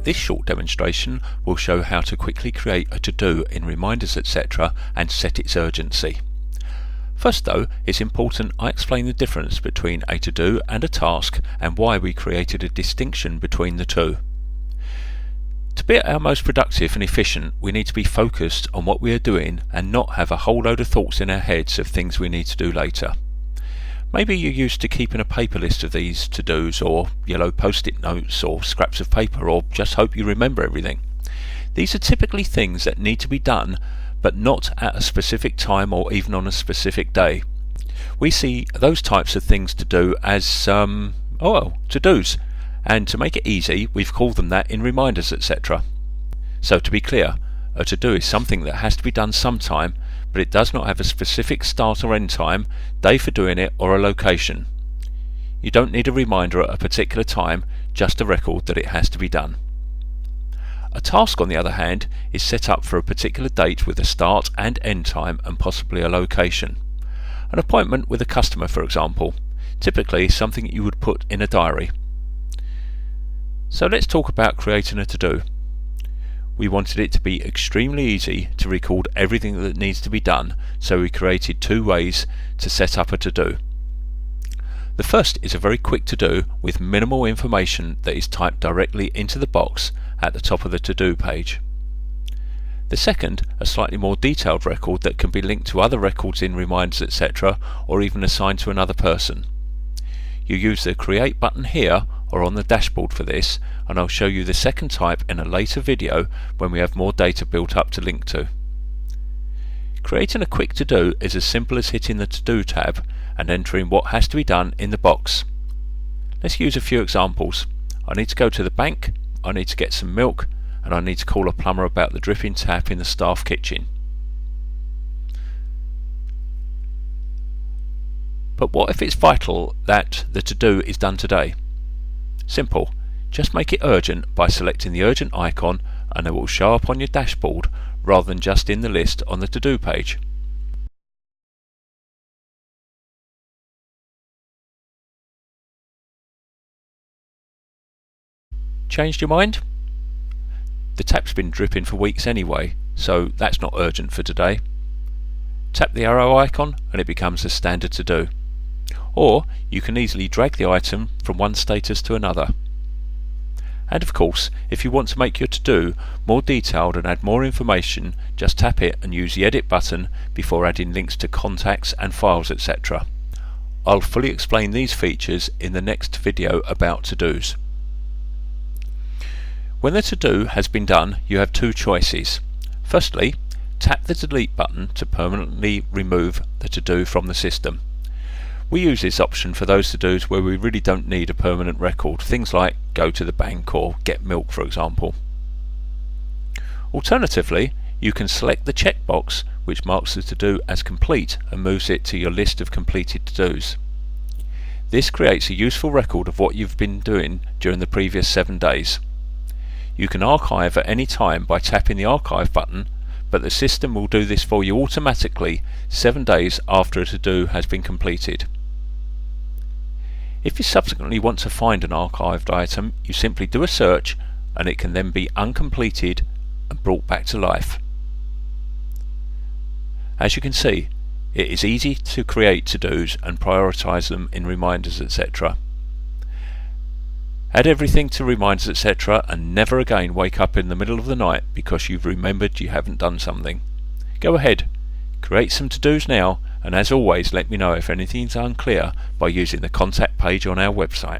This short demonstration will show how to quickly create a to-do in Remindersetc and set its urgency. First though, it's important I explain the difference between a to-do and a task and why we created a distinction between the two. To be at our most productive and efficient, we need to be focused on what we are doing and not have a whole load of thoughts in our heads of things we need to do later. Maybe you're used to keeping a paper list of these to-dos, or yellow post-it notes, or scraps of paper, or just hope you remember everything. These are typically things that need to be done, but not at a specific time or even on a specific day. We see those types of things to do as, to-dos, and to make it easy, we've called them that in Remindersetc. So to be clear, a to-do is something that has to be done sometime, but it does not have a specific start or end time, day for doing it, or a location. You don't need a reminder at a particular time, just a record that it has to be done. A task, on the other hand, is set up for a particular date with a start and end time and possibly a location. An appointment with a customer, for example, typically something you would put in a diary. So let's talk about creating a to-do. We wanted it to be extremely easy to record everything that needs to be done, so we created two ways to set up a to-do. The first is a very quick to-do with minimal information that is typed directly into the box at the top of the to-do page. The second, a slightly more detailed record that can be linked to other records in Remindersetc or even assigned to another person. You use the Create button here or on the dashboard for this, and I'll show you the second type in a later video when we have more data built up to link to. Creating a quick to-do is as simple as hitting the To-Do tab and entering what has to be done in the box. Let's use a few examples. I need to go to the bank, I need to get some milk, and I need to call a plumber about the dripping tap in the staff kitchen. But what if it's vital that the to-do is done today? Simple. Just make it urgent by selecting the urgent icon and it will show up on your dashboard rather than just in the list on the to-do page. Changed your mind? The tap's been dripping for weeks anyway, so that's not urgent for today. Tap the arrow icon and it becomes a standard to-do. Or you can easily drag the item from one status to another. And of course, if you want to make your to-do more detailed and add more information, just tap it and use the edit button before adding links to contacts and files, etc. I'll fully explain these features in the next video about to-dos. When the to-do has been done, you have two choices. Firstly, tap the delete button to permanently remove the to-do from the system. We use this option for those to-dos where we really don't need a permanent record, things like go to the bank or get milk, for example. Alternatively, you can select the checkbox which marks the to-do as complete and moves it to your list of completed to-dos. This creates a useful record of what you've been doing during the previous 7 days. You can archive at any time by tapping the archive button, but the system will do this for you automatically 7 days after a to-do has been completed. If you subsequently want to find an archived item, you simply do a search and it can then be uncompleted and brought back to life. As you can see, it is easy to create to-dos and prioritize them in Remindersetc. Add everything to Remindersetc and never again wake up in the middle of the night because you've remembered you haven't done something. Go ahead, create some to-dos now, and as always let me know if anything's unclear by using the contact page on our website.